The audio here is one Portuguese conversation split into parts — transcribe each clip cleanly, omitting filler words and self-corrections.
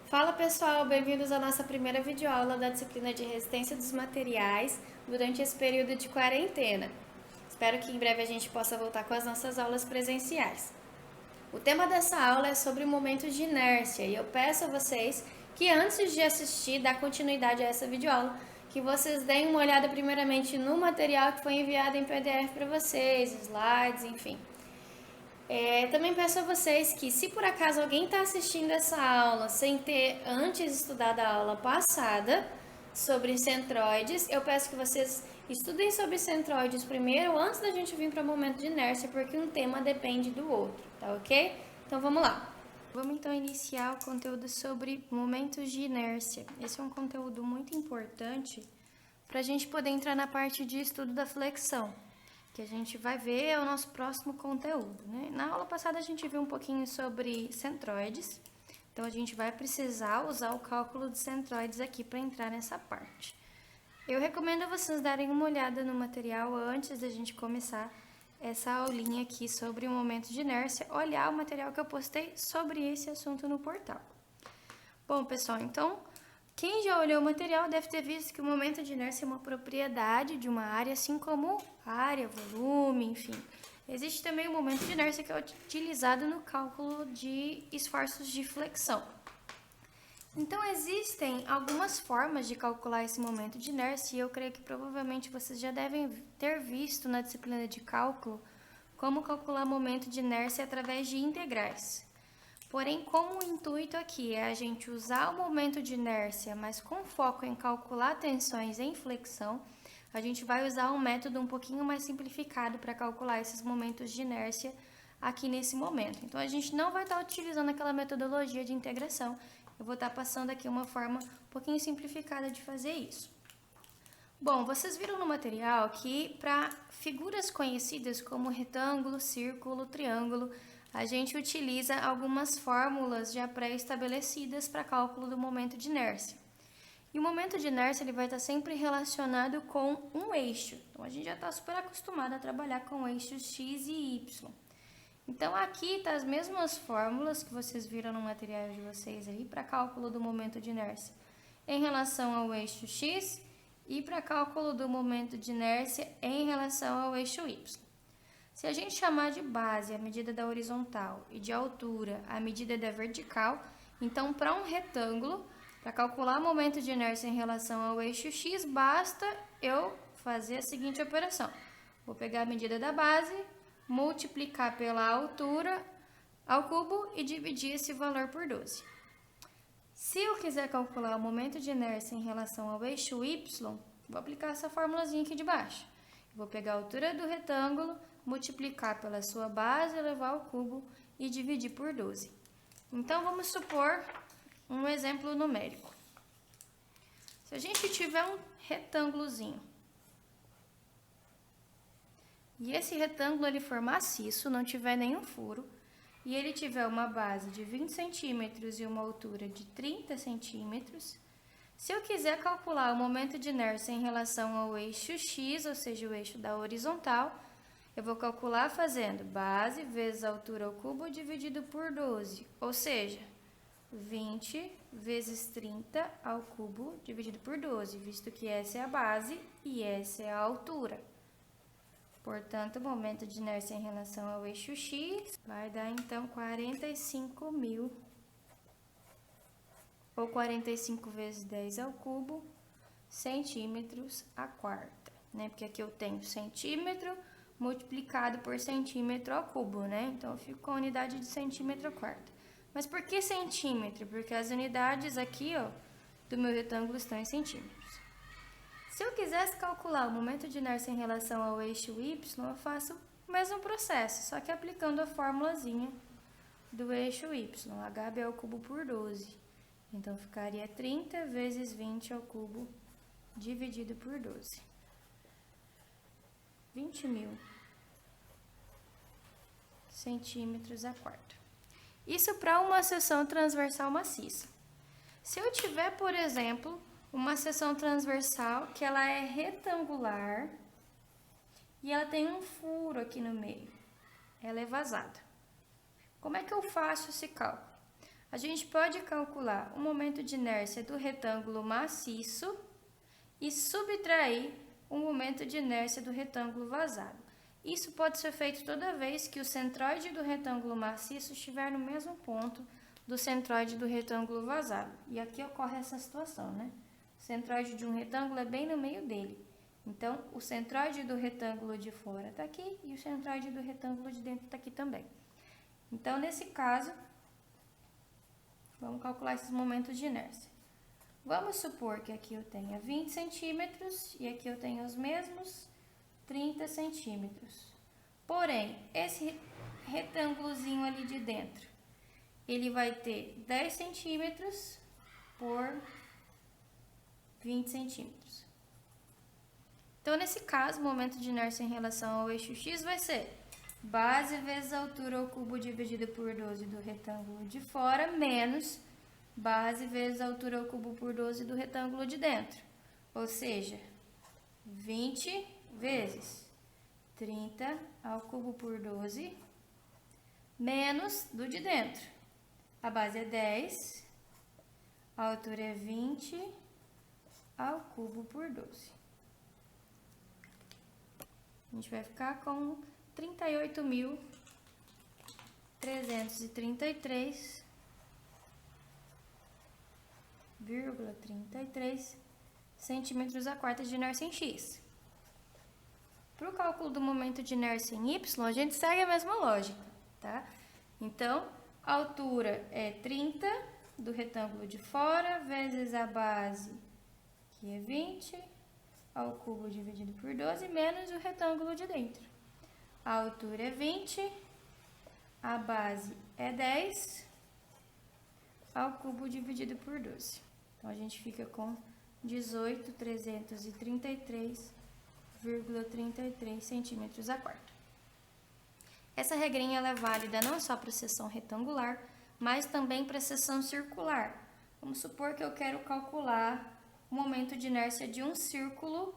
Fala pessoal, bem-vindos à nossa primeira videoaula da disciplina de resistência dos materiais durante esse período de quarentena. Espero que em breve a gente possa voltar com as nossas aulas presenciais. O tema dessa aula é sobre momentos de inércia e eu peço a vocês que antes de assistir, dar continuidade a essa videoaula, que vocês deem uma olhada primeiramente no material que foi enviado em PDF para vocês, slides, enfim. Também peço a vocês que, se por acaso alguém está assistindo essa aula sem ter antes estudado a aula passada sobre centroides, eu peço que vocês estudem sobre centroides primeiro, antes da gente vir para o momento de inércia, porque um tema depende do outro, tá ok? Então vamos lá. Vamos então iniciar o conteúdo sobre momentos de inércia. Esse é um conteúdo muito importante para a gente poder entrar na parte de estudo da flexão, que a gente vai ver é o nosso próximo conteúdo, né? Na aula passada a gente viu um pouquinho sobre centroides, então a gente vai precisar usar o cálculo de centroides aqui para entrar nessa parte. Eu recomendo a vocês darem uma olhada no material antes da gente começar essa aulinha aqui sobre o momento de inércia, olhar o material que eu postei sobre esse assunto no portal. Bom, pessoal, então, quem já olhou o material deve ter visto que o momento de inércia é uma propriedade de uma área, assim como área, volume, enfim. Existe também o momento de inércia que é utilizado no cálculo de esforços de flexão. Então, existem algumas formas de calcular esse momento de inércia e eu creio que provavelmente vocês já devem ter visto na disciplina de cálculo como calcular momento de inércia através de integrais. Porém, como o intuito aqui é a gente usar o momento de inércia, mas com foco em calcular tensões em flexão, a gente vai usar um método um pouquinho mais simplificado para calcular esses momentos de inércia aqui nesse momento. Então, a gente não vai estar utilizando aquela metodologia de integração. Eu vou estar passando aqui uma forma um pouquinho simplificada de fazer isso. Bom, vocês viram no material que para figuras conhecidas como retângulo, círculo, triângulo, a gente utiliza algumas fórmulas já pré-estabelecidas para cálculo do momento de inércia. E o momento de inércia ele vai estar sempre relacionado com um eixo. Então, a gente já está super acostumado a trabalhar com eixos x e y. Então, aqui tá as mesmas fórmulas que vocês viram no material de vocês aí para cálculo do momento de inércia em relação ao eixo x e para cálculo do momento de inércia em relação ao eixo y. Se a gente chamar de base a medida da horizontal e de altura a medida da vertical, então para um retângulo, para calcular o momento de inércia em relação ao eixo x, basta eu fazer a seguinte operação. Vou pegar a medida da base, multiplicar pela altura ao cubo e dividir esse valor por 12. Se eu quiser calcular o momento de inércia em relação ao eixo y, vou aplicar essa formulazinha aqui de baixo. Vou pegar a altura do retângulo, multiplicar pela sua base, elevar ao cubo e dividir por 12. Então, vamos supor um exemplo numérico. Se a gente tiver um retângulozinho, e esse retângulo ele for maciço, não tiver nenhum furo, e ele tiver uma base de 20 centímetros e uma altura de 30 centímetros, se eu quiser calcular o momento de inércia em relação ao eixo x, ou seja, o eixo da horizontal, eu vou calcular fazendo base vezes a altura ao cubo dividido por 12, ou seja, 20 vezes 30 ao cubo dividido por 12, visto que essa é a base e essa é a altura. Portanto, o momento de inércia em relação ao eixo x vai dar, então, 45.000, ou 45 vezes 10 ao cubo, centímetros a quarta, né? Porque aqui eu tenho centímetro multiplicado por centímetro ao cubo, né? Então, eu fico com a unidade de centímetro a quarta. Mas por que centímetro? Porque as unidades aqui, ó, do meu retângulo estão em centímetros. Se eu quisesse calcular o momento de inércia em relação ao eixo y, eu faço o mesmo processo, só que aplicando a formulazinha do eixo y, hb ao cubo por 12. Então, ficaria 30 vezes 20 ao cubo dividido por 12. 20.000 centímetros a quarta. Isso para uma seção transversal maciça. Se eu tiver, por exemplo, uma seção transversal que ela é retangular e ela tem um furo aqui no meio, ela é vazada. Como é que eu faço esse cálculo? a gente pode calcular o momento de inércia do retângulo maciço e subtrair o momento de inércia do retângulo vazado. Isso pode ser feito toda vez que o centroide do retângulo maciço estiver no mesmo ponto do centroide do retângulo vazado. E aqui ocorre essa situação, né? O centroide de um retângulo é bem no meio dele. Então, o centroide do retângulo de fora está aqui e o centroide do retângulo de dentro está aqui também. Então, nesse caso, vamos calcular esses momentos de inércia. Vamos supor que aqui eu tenha 20 centímetros e aqui eu tenho os mesmos 30 centímetros. Porém, esse retângulozinho ali de dentro, ele vai ter 10 centímetros por 20 centímetros. Então, nesse caso, o momento de inércia em relação ao eixo X vai ser base vezes a altura ao cubo dividido por 12 do retângulo de fora, menos base vezes a altura ao cubo por 12 do retângulo de dentro. Ou seja, 20 vezes 30 ao cubo por 12, menos do de dentro. A base é 10, a altura é 20 ao cubo por 12. A gente vai ficar com 38.333,33 centímetros a quarta de inércia em X. Para o cálculo do momento de inércia em Y, a gente segue a mesma lógica, tá? Então, a altura é 30 do retângulo de fora, vezes a base, que é 20, ao cubo dividido por 12, menos o retângulo de dentro. A altura é 20, a base é 10, ao cubo dividido por 12. Então, a gente fica com 18.333,33 centímetros a quarta. Essa regrinha ela é válida não só para a seção retangular, mas também para a seção circular. Vamos supor que eu quero calcular o momento de inércia de um círculo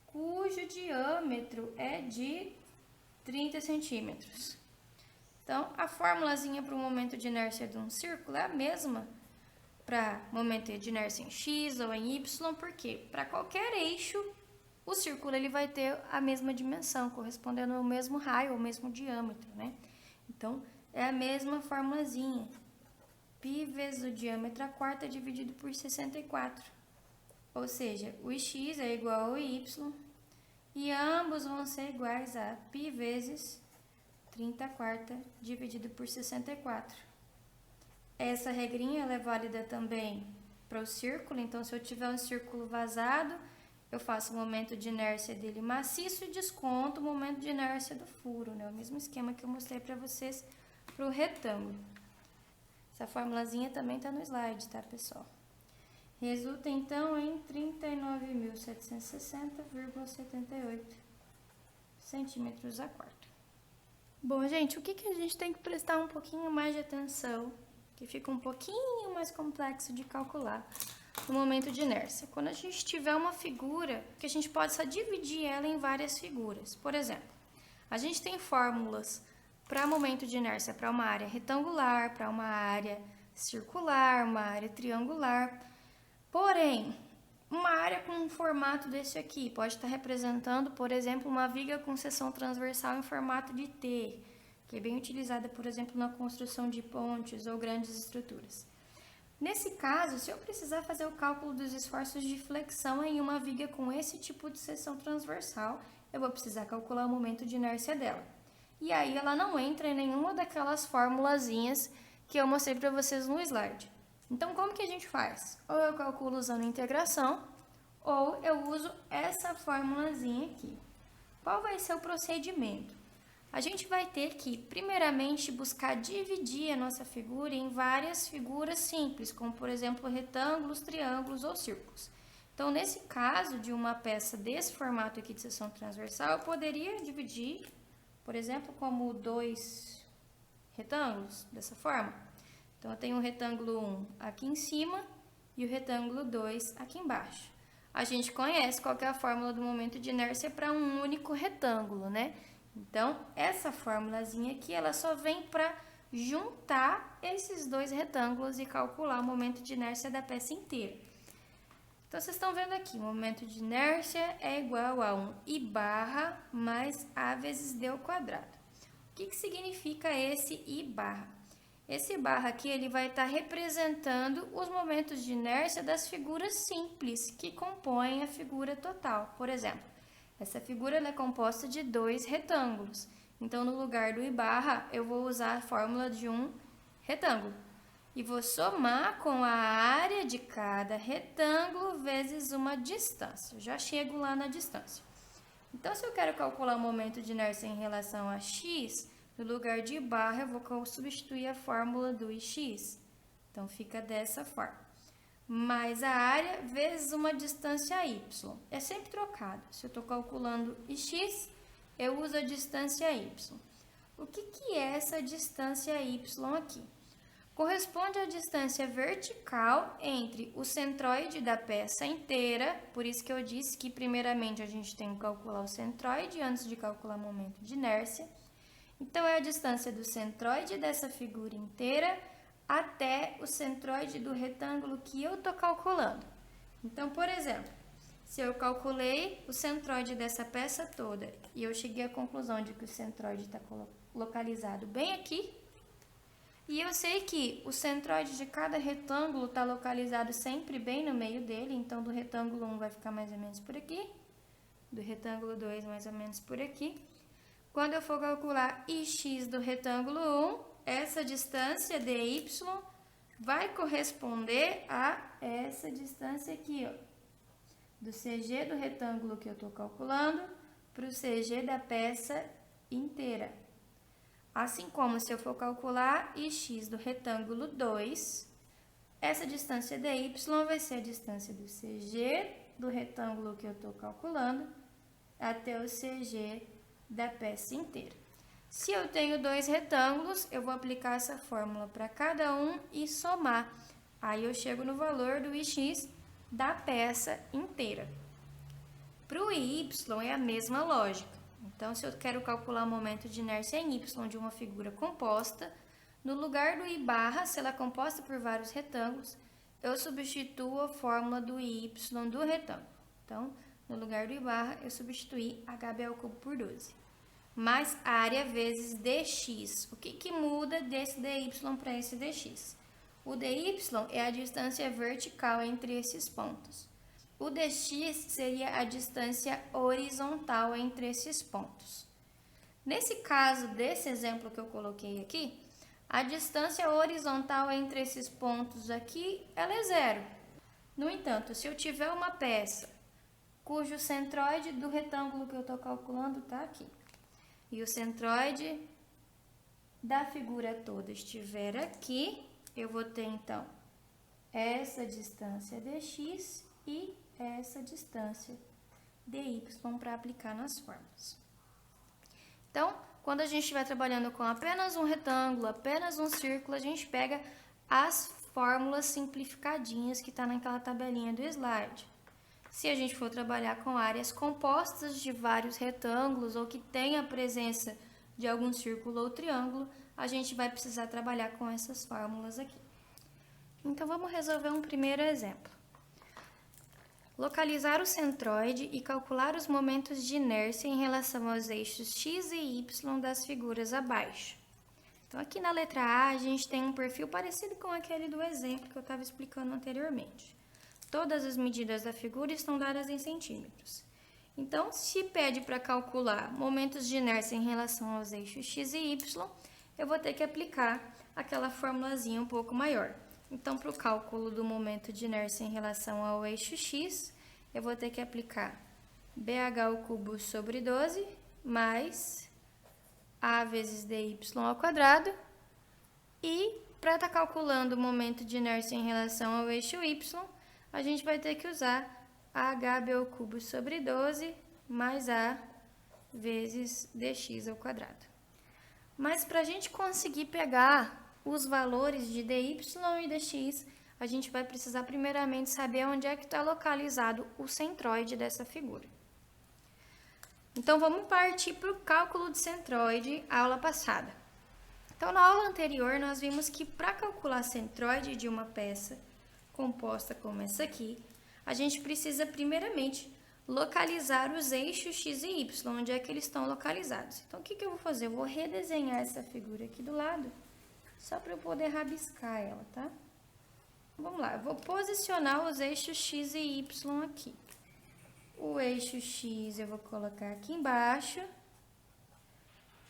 cujo diâmetro é de 30 centímetros. Então, a formulazinha para o momento de inércia de um círculo é a mesma para momento de inércia em X ou em Y, porque para qualquer eixo, o círculo ele vai ter a mesma dimensão, correspondendo ao mesmo raio, ao mesmo diâmetro, né? Então, é a mesma formulazinha. Π vezes o diâmetro a quarta dividido por 64. Ou seja, o x é igual ao y e ambos vão ser iguais a π vezes 30 a quarta dividido por 64. Essa regrinha ela é válida também para o círculo, então se eu tiver um círculo vazado, eu faço o momento de inércia dele maciço e desconto o momento de inércia do furo, né? O mesmo esquema que eu mostrei para vocês para o retângulo. Essa formulazinha também está no slide, tá, pessoal? Resulta, então, em 39.760,78 centímetros a quarta. Bom, gente, o que a gente tem que prestar um pouquinho mais de atenção, que fica um pouquinho mais complexo de calcular no momento de inércia? Quando a gente tiver uma figura, que a gente pode só dividir ela em várias figuras. Por exemplo, a gente tem fórmulas para momento de inércia para uma área retangular, para uma área circular, uma área triangular. Porém, uma área com um formato desse aqui pode estar representando, por exemplo, uma viga com seção transversal em formato de T, que é bem utilizada, por exemplo, na construção de pontes ou grandes estruturas. Nesse caso, se eu precisar fazer o cálculo dos esforços de flexão em uma viga com esse tipo de seção transversal, eu vou precisar calcular o momento de inércia dela. E aí ela não entra em nenhuma daquelas formulazinhas que eu mostrei para vocês no slide. Então, como que a gente faz? Ou eu calculo usando integração, ou eu uso essa formulazinha aqui. Qual vai ser o procedimento? A gente vai ter que, primeiramente, buscar dividir a nossa figura em várias figuras simples, como, por exemplo, retângulos, triângulos ou círculos. Então, nesse caso de uma peça desse formato aqui de seção transversal, eu poderia dividir, por exemplo, como 2 retângulos, dessa forma. Então, eu tenho o retângulo 1 aqui em cima e o retângulo 2 aqui embaixo. A gente conhece qual que é a fórmula do momento de inércia para um único retângulo, né? Então, essa formulazinha aqui, ela só vem para juntar esses dois retângulos e calcular o momento de inércia da peça inteira. Então, vocês estão vendo aqui, o momento de inércia é igual a 1 I barra mais A vezes D ao quadrado. O que significa esse I barra? Esse barra aqui, ele vai estar representando os momentos de inércia das figuras simples que compõem a figura total. Por exemplo, essa figura ela é composta de dois retângulos. Então, no lugar do I barra, eu vou usar a fórmula de um retângulo. E vou somar com a área de cada retângulo vezes uma distância. Eu já chego lá na distância. Então, se eu quero calcular o momento de inércia em relação a x, no lugar de barra, eu vou substituir a fórmula do ix. Então, fica dessa forma. Mais a área vezes uma distância y. É sempre trocado. Se eu estou calculando x, eu uso a distância y. O que é essa distância y aqui? Corresponde à distância vertical entre o centroide da peça inteira, por isso que eu disse que primeiramente a gente tem que calcular o centroide antes de calcular o momento de inércia. Então, é a distância do centroide dessa figura inteira até o centroide do retângulo que eu estou calculando. Então, por exemplo, se eu calculei o centroide dessa peça toda e eu cheguei à conclusão de que o centroide está localizado bem aqui, e eu sei que o centroide de cada retângulo está localizado sempre bem no meio dele, então do retângulo 1 vai ficar mais ou menos por aqui, do retângulo 2 mais ou menos por aqui. Quando eu for calcular ix do retângulo 1, essa distância dy vai corresponder a essa distância aqui, ó, do CG do retângulo que eu estou calculando para o CG da peça inteira. Assim como se eu for calcular ix do retângulo 2, essa distância dy vai ser a distância do CG do retângulo que eu estou calculando até o CG da peça inteira. Se eu tenho dois retângulos, eu vou aplicar essa fórmula para cada um e somar. Aí eu chego no valor do ix da peça inteira. Para o y é a mesma lógica. Então, se eu quero calcular o momento de inércia em y de uma figura composta, no lugar do I barra, se ela é composta por vários retângulos, eu substituo a fórmula do y do retângulo. Então, no lugar do I barra, eu substituí hb ao cubo por 12. Mais área vezes dx. O que muda desse dy para esse dx? O dy é a distância vertical entre esses pontos. O dx seria a distância horizontal entre esses pontos. Nesse caso desse exemplo que eu coloquei aqui, a distância horizontal entre esses pontos aqui, ela é 0. No entanto, se eu tiver uma peça cujo centroide do retângulo que eu estou calculando está aqui, e o centroide da figura toda estiver aqui, eu vou ter, então, essa distância dx e essa distância dy para aplicar nas fórmulas. Então, quando a gente estiver trabalhando com apenas um retângulo, apenas um círculo, a gente pega as fórmulas simplificadinhas que está naquela tabelinha do slide. Se a gente for trabalhar com áreas compostas de vários retângulos ou que tenha a presença de algum círculo ou triângulo, a gente vai precisar trabalhar com essas fórmulas aqui. Então, vamos resolver um primeiro exemplo. Localizar o centroide e calcular os momentos de inércia em relação aos eixos x e y das figuras abaixo. Então, aqui na letra A, a gente tem um perfil parecido com aquele do exemplo que eu estava explicando anteriormente. Todas as medidas da figura estão dadas em centímetros. Então, se pede para calcular momentos de inércia em relação aos eixos x e y, eu vou ter que aplicar aquela formulazinha um pouco maior. Então, para o cálculo do momento de inércia em relação ao eixo x, eu vou ter que aplicar bh ao cubo sobre 12 mais a vezes dy ao quadrado. E, para estar calculando o momento de inércia em relação ao eixo y, a gente vai ter que usar hb ao cubo sobre 12 mais a vezes dx ao quadrado. Mas, para a gente conseguir pegar os valores de dy e dx, a gente vai precisar primeiramente saber onde é que está localizado o centroide dessa figura. Então, vamos partir para o cálculo de centroide, aula passada. Então, na aula anterior, nós vimos que para calcular a centroide de uma peça composta como essa aqui, a gente precisa primeiramente localizar os eixos x e y, onde é que eles estão localizados. Então, o que eu vou fazer? Eu vou redesenhar essa figura aqui do lado, só para eu poder rabiscar ela, tá? Vamos lá, eu vou posicionar os eixos x e y aqui. O eixo x eu vou colocar aqui embaixo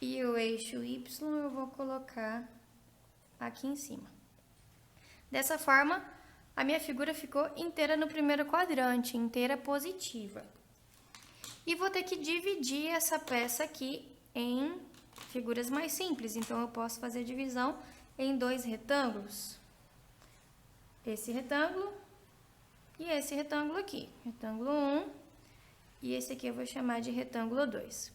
e o eixo y eu vou colocar aqui em cima. Dessa forma, a minha figura ficou inteira no primeiro quadrante, inteira positiva. E vou ter que dividir essa peça aqui em figuras mais simples. Então, eu posso fazer a divisão em dois retângulos. Esse retângulo e esse retângulo aqui. Retângulo 1 e esse aqui eu vou chamar de retângulo 2.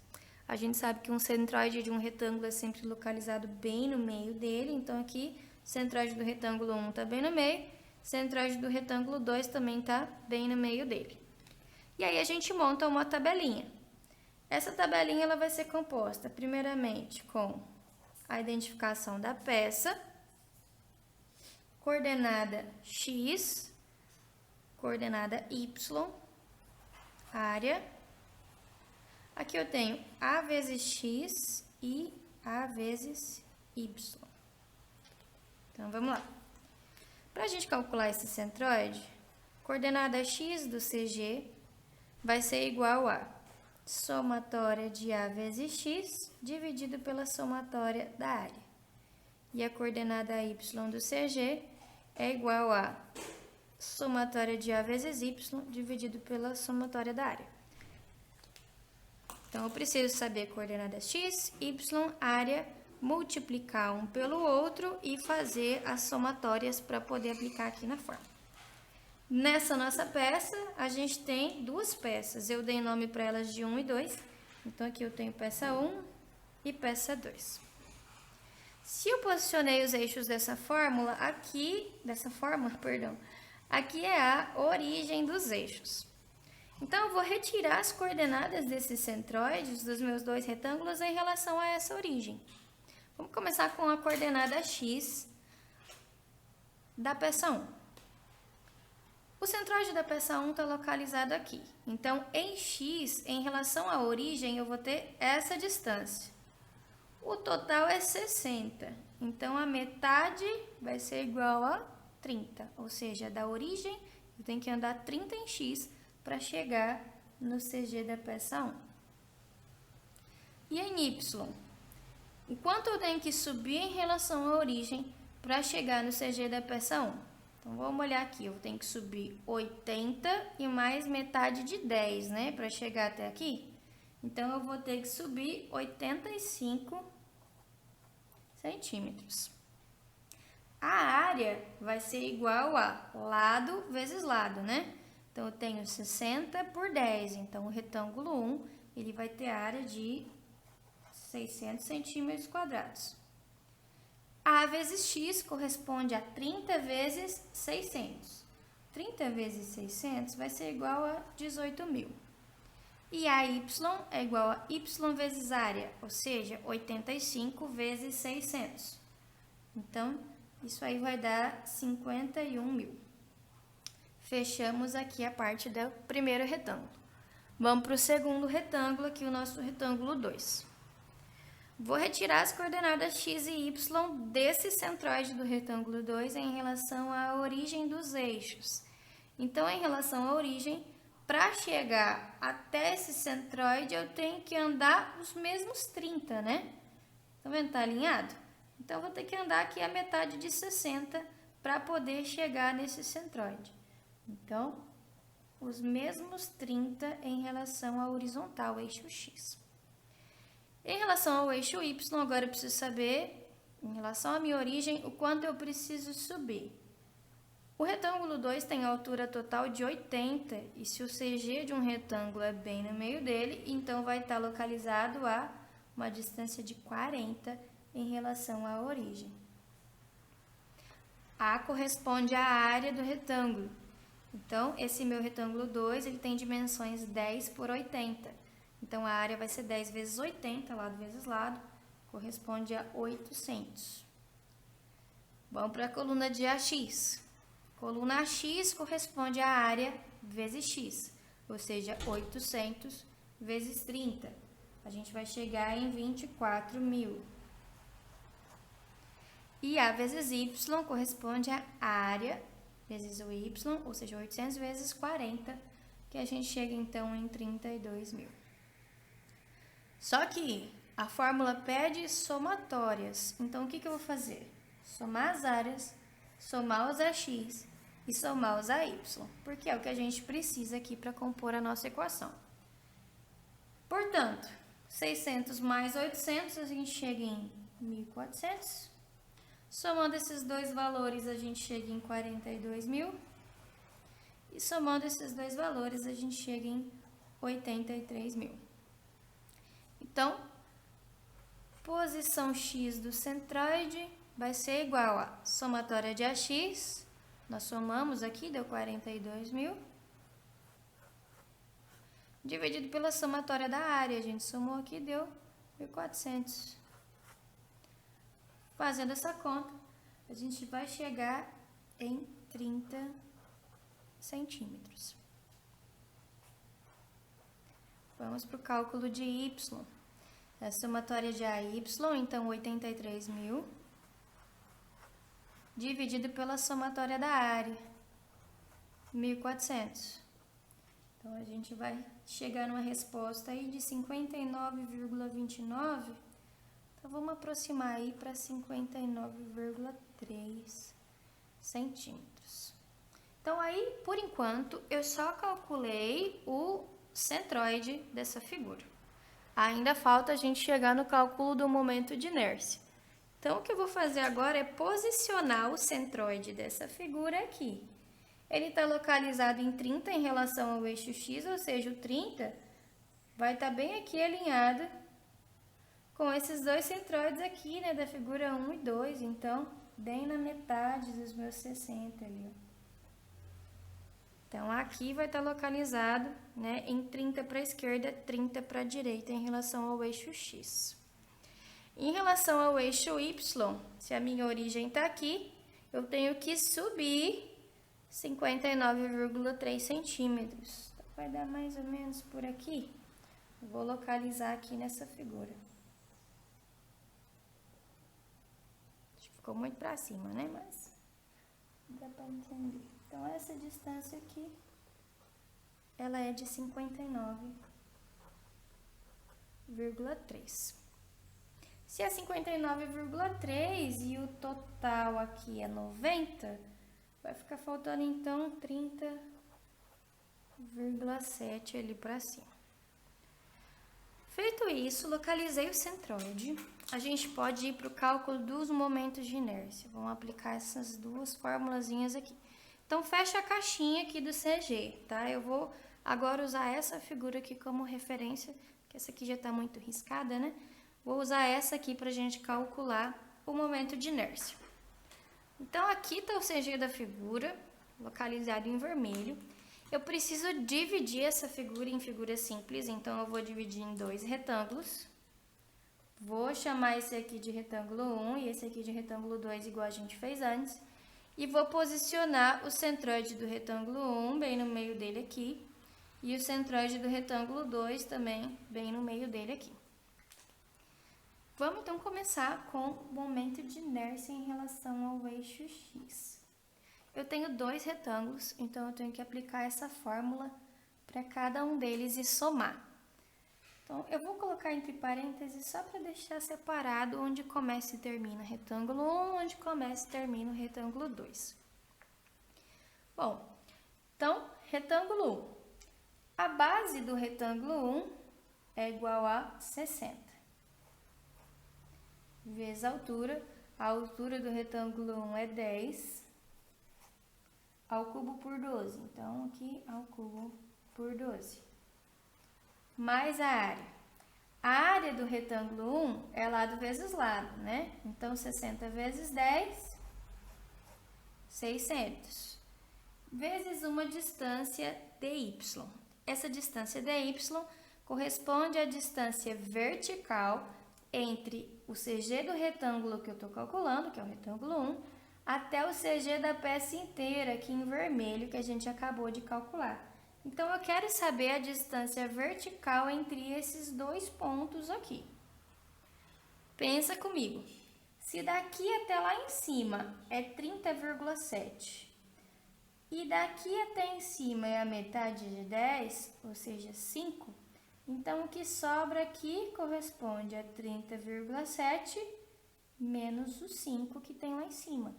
A gente sabe que um centroide de um retângulo é sempre localizado bem no meio dele. Então, aqui, o centroide do retângulo 1 está bem no meio. Centroide do retângulo 2 também está bem no meio dele. E aí a gente monta uma tabelinha. Essa tabelinha ela vai ser composta primeiramente com a identificação da peça, coordenada x, coordenada y, área. Aqui eu tenho a vezes x e a vezes y. Então, vamos lá. Para a gente calcular esse centroide, coordenada x do CG vai ser igual a somatória de a vezes x dividido pela somatória da área. E a coordenada y do CG é igual a somatória de a vezes y dividido pela somatória da área. Então, eu preciso saber coordenadas x, y, área, multiplicar um pelo outro e fazer as somatórias para poder aplicar aqui na forma. Nessa nossa peça, a gente tem duas peças. Eu dei nome para elas de 1 e 2. Então, aqui eu tenho peça 1 e peça 2. Se eu posicionei os eixos dessa forma, aqui é a origem dos eixos. Então, eu vou retirar as coordenadas desses centroides dos meus dois retângulos em relação a essa origem. Vamos começar com a coordenada x da peça 1. O centroide da peça 1 está localizado aqui. Então, em x, em relação à origem, eu vou ter essa distância. O total é 60. Então, a metade vai ser igual a 30. Ou seja, da origem, eu tenho que andar 30 em x para chegar no CG da peça 1. E em y? O quanto eu tenho que subir em relação à origem para chegar no CG da peça 1? Então, vamos olhar aqui. Eu tenho que subir 80 e mais metade de 10, né? Para chegar até aqui. Então, eu vou ter que subir 85 centímetros. A área vai ser igual a lado vezes lado, né? Então, eu tenho 60 por 10. Então, o retângulo 1, ele vai ter área de 600 centímetros quadrados. A vezes x corresponde a 30 vezes 600. 30 vezes 600 vai ser igual a 18.000. E a y é igual a y vezes área, ou seja, 85 vezes 600. Então, isso aí vai dar 51.000. Fechamos aqui a parte do primeiro retângulo. Vamos para o segundo retângulo, aqui o nosso retângulo 2. Vou retirar as coordenadas x e y desse centroide do retângulo 2 em relação à origem dos eixos. Então, em relação à origem, para chegar até esse centroide, eu tenho que andar os mesmos 30, né? Tá vendo? Tá alinhado? Então, eu vou ter que andar aqui a metade de 60 para poder chegar nesse centroide. Então, os mesmos 30 em relação à horizontal, eixo x. Em relação ao eixo y, agora eu preciso saber, em relação à minha origem, o quanto eu preciso subir. O retângulo 2 tem altura total de 80, e se o CG de um retângulo é bem no meio dele, então vai estar localizado a uma distância de 40 em relação à origem. A corresponde à área do retângulo. Então, esse meu retângulo 2, ele tem dimensões 10 por 80. Então, a área vai ser 10 vezes 80, lado vezes lado, corresponde a 800. Vamos para a coluna de AX. Coluna AX corresponde à área vezes X, ou seja, 800 vezes 30. A gente vai chegar em 24.000. E A vezes Y corresponde à área vezes o Y, ou seja, 800 vezes 40, que a gente chega então em 32.000. Só que a fórmula pede somatórias, então o que eu vou fazer? Somar as áreas, somar os AX e somar os AY, porque é o que a gente precisa aqui para compor a nossa equação. Portanto, 600 mais 800, a gente chega em 1.400. Somando esses dois valores, a gente chega em 42.000. E somando esses dois valores, a gente chega em 83.000. Então, posição X do centroide vai ser igual a somatória de AX. Nós somamos aqui, deu 42.000. Dividido pela somatória da área. A gente somou aqui, deu 1.400. Fazendo essa conta, a gente vai chegar em 30 centímetros. Vamos para o cálculo de Y. A somatória de AY, então 83.000, dividido pela somatória da área, 1.400. Então, a gente vai chegar numa resposta aí de 59,29. Então, vamos aproximar aí para 59,3 centímetros. Então, aí, por enquanto, eu só calculei o centroide dessa figura. Ainda falta a gente chegar no cálculo do momento de inércia. Então, o que eu vou fazer agora é posicionar o centroide dessa figura aqui. Ele está localizado em 30 em relação ao eixo X, ou seja, o 30 vai estar bem aqui alinhado com esses dois centroides aqui, né, da figura 1 e 2, então, bem na metade dos meus 60 ali, ó. Então, aqui vai estar localizado, né, em 30 para a esquerda, 30 para a direita em relação ao eixo X. Em relação ao eixo Y, se a minha origem está aqui, eu tenho que subir 59,3 centímetros. Então, vai dar mais ou menos por aqui. Eu vou localizar aqui nessa figura. Ficou muito para cima, né? Mas dá para entender. Então, essa distância aqui, ela é de 59,3. Se é 59,3 e o total aqui é 90, vai ficar faltando, então, 30,7 ali para cima. Feito isso, localizei o centroide. A gente pode ir para o cálculo dos momentos de inércia. Vamos aplicar essas duas formulazinhas aqui. Então, fecha a caixinha aqui do CG, tá? Eu vou agora usar essa figura aqui como referência, que essa aqui já está muito riscada, né? Vou usar essa aqui para a gente calcular o momento de inércia. Então, aqui está o CG da figura, localizado em vermelho. Eu preciso dividir essa figura em figura simples, então eu vou dividir em dois retângulos. Vou chamar esse aqui de retângulo 1 e esse aqui de retângulo 2, igual a gente fez antes. E vou posicionar o centroide do retângulo 1 bem no meio dele aqui. E o centroide do retângulo 2 também bem no meio dele aqui. Vamos então começar com o momento de inércia em relação ao eixo X. Eu tenho dois retângulos, então eu tenho que aplicar essa fórmula para cada um deles e somar. Então, eu vou colocar entre parênteses só para deixar separado onde começa e termina o retângulo 1, onde começa e termina o retângulo 2. Bom, então, retângulo 1. A base do retângulo 1 é igual a 60. Vezes a altura do retângulo 1 é 10, ao cubo por 12. Então, aqui, ao cubo por 12. Mais a área. A área do retângulo 1 é lado vezes lado, né? Então, 60 vezes 10, 600. Vezes uma distância dy. Essa distância dy corresponde à distância vertical entre o CG do retângulo que eu estou calculando, que é o retângulo 1, até o CG da peça inteira, aqui em vermelho, que a gente acabou de calcular. Então, eu quero saber a distância vertical entre esses dois pontos aqui. Pensa comigo. Se daqui até lá em cima é 30,7 e daqui até em cima é a metade de 10, ou seja, 5, então o que sobra aqui corresponde a 30,7 menos o 5 que tem lá em cima.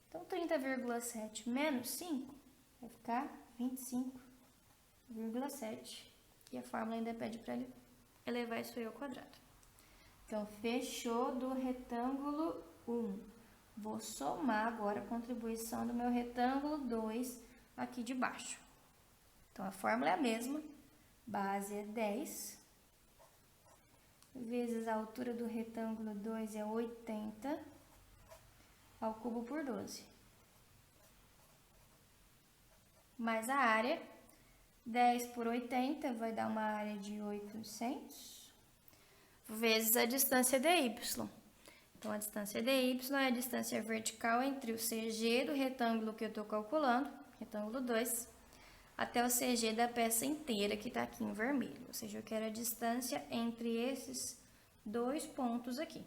Então, 30,7 menos 5 vai ficar 25,7. E a fórmula ainda pede para elevar isso aí ao quadrado. Então, fechou do retângulo 1. Vou somar agora a contribuição do meu retângulo 2 aqui de baixo. Então, a fórmula é a mesma. Base é 10. Vezes a altura do retângulo 2 é 80. Ao cubo por 12. Mais a área. 10 por 80 vai dar uma área de 800. Vezes a distância dy. Então, a distância dy é a distância vertical entre o CG do retângulo que eu estou calculando, retângulo 2, até o CG da peça inteira que está aqui em vermelho. Ou seja, eu quero a distância entre esses dois pontos aqui.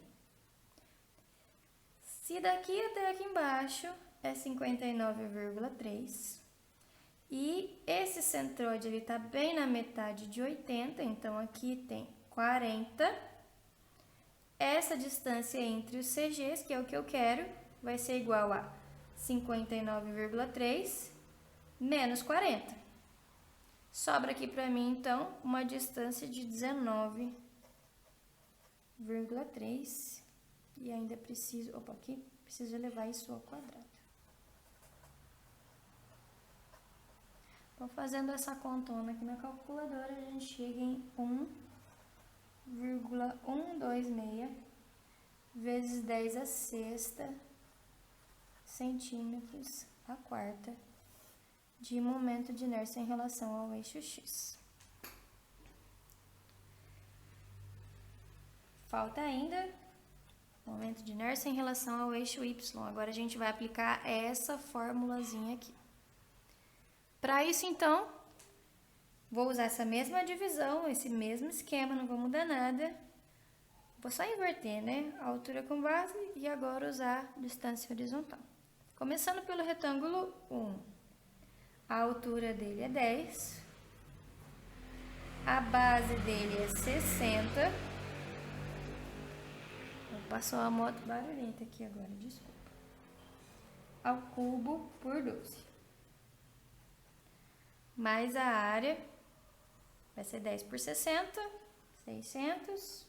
Se daqui até aqui embaixo é 59,3 e esse centroide ele está bem na metade de 80, então aqui tem 40. Essa distância entre os CGs, que é o que eu quero, vai ser igual a 59,3 menos 40. Sobra aqui para mim, então, uma distância de 19,3. E ainda preciso elevar isso ao quadrado. Então, fazendo essa contona aqui na calculadora, a gente chega em 1,126 vezes 10 a sexta centímetros a quarta de momento de inércia em relação ao eixo X. Falta ainda momento de inércia em relação ao eixo Y. Agora a gente vai aplicar essa formulazinha aqui. Para isso, então, vou usar essa mesma divisão, esse mesmo esquema, não vou mudar nada. Vou só inverter, né? A altura com base e agora usar distância horizontal. Começando pelo retângulo 1. A altura dele é 10. A base dele é 60. Passou a moto barulhenta aqui agora, desculpa. Ao cubo por 12. Mais a área vai ser 10 por 60, 600,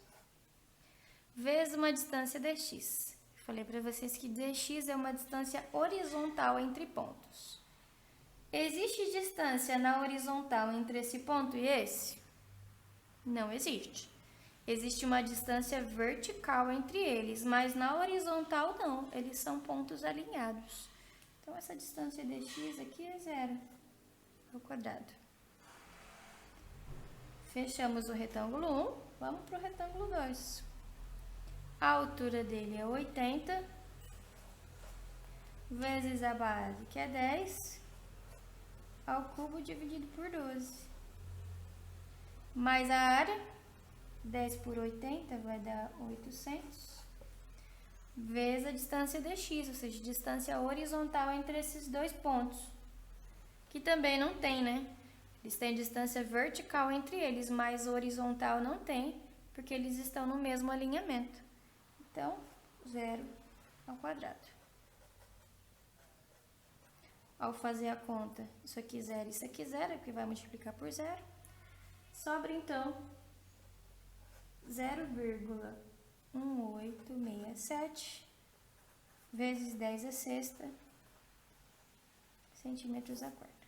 vezes uma distância dx. Falei para vocês que dx é uma distância horizontal entre pontos. Existe distância na horizontal entre esse ponto e esse? Não existe. Existe uma distância vertical entre eles, mas na horizontal não, eles são pontos alinhados. Então, essa distância dx aqui é zero ao quadrado. Fechamos o retângulo 1, vamos para o retângulo 2. A altura dele é 80, vezes a base, que é 10, ao cubo dividido por 12. Mais a área, 10 por 80 vai dar 800, vezes a distância dx, ou seja, distância horizontal entre esses dois pontos, que também não tem, né? Eles têm distância vertical entre eles, mas horizontal não tem, porque eles estão no mesmo alinhamento. Então, zero ao quadrado. Ao fazer a conta, isso aqui zero, porque vai multiplicar por zero. Sobra, então, 0,1867 vezes 10 a sexta centímetros a quarta.